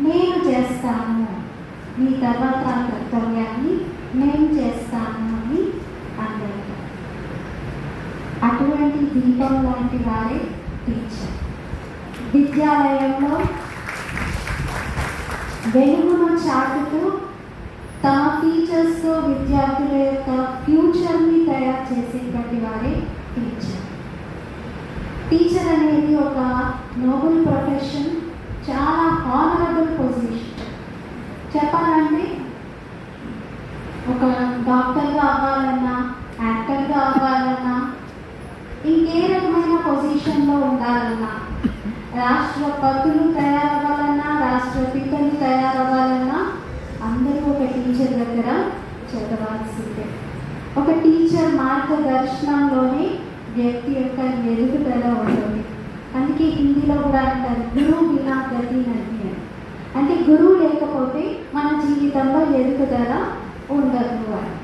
నేను చేస్తాను, మీ తర్వాత కర్తవ్యాన్ని నేను చేస్తాను అని అన్నారు. అటువంటి దీపం లాంటి వారే టీచర్. విద్యాలయంలో వెలుగును చాటుతూ తమ టీచర్స్తో విద్యార్థుల యొక్క ఫ్యూచర్ని తయారు చేసేటువంటి వారే టీచర్. టీచర్ అనేది ఒక నోబెల్ ప్రొఫెషన్, చాలా హానరబుల్ పొజిషన్. చెప్పాలంటే ఒక డాక్టర్గా అవ్వాలన్నా, యాక్టర్గా అవ్వాలన్నా, ఇంకే రకమైన పొజిషన్లో ఉండాలన్నా, రాష్ట్రపతులు తయారవ్వాలన్నా, రాష్ట్రపితలు తయారవ్వాలన్నా అందరూ ఒక టీచర్ దగ్గర చదవాల్సిందే. ఒక టీచర్ మార్గదర్శనంలోనే వ్యక్తి యొక్క ఎదుగుదల ఉంటుంది. అందుకే హిందీలో కూడా అంటారు గురువు బినా గతి నది అని. అంటే గురువు లేకపోతే మన జీవితంలో ఎదుగుదల ఉండదు అని.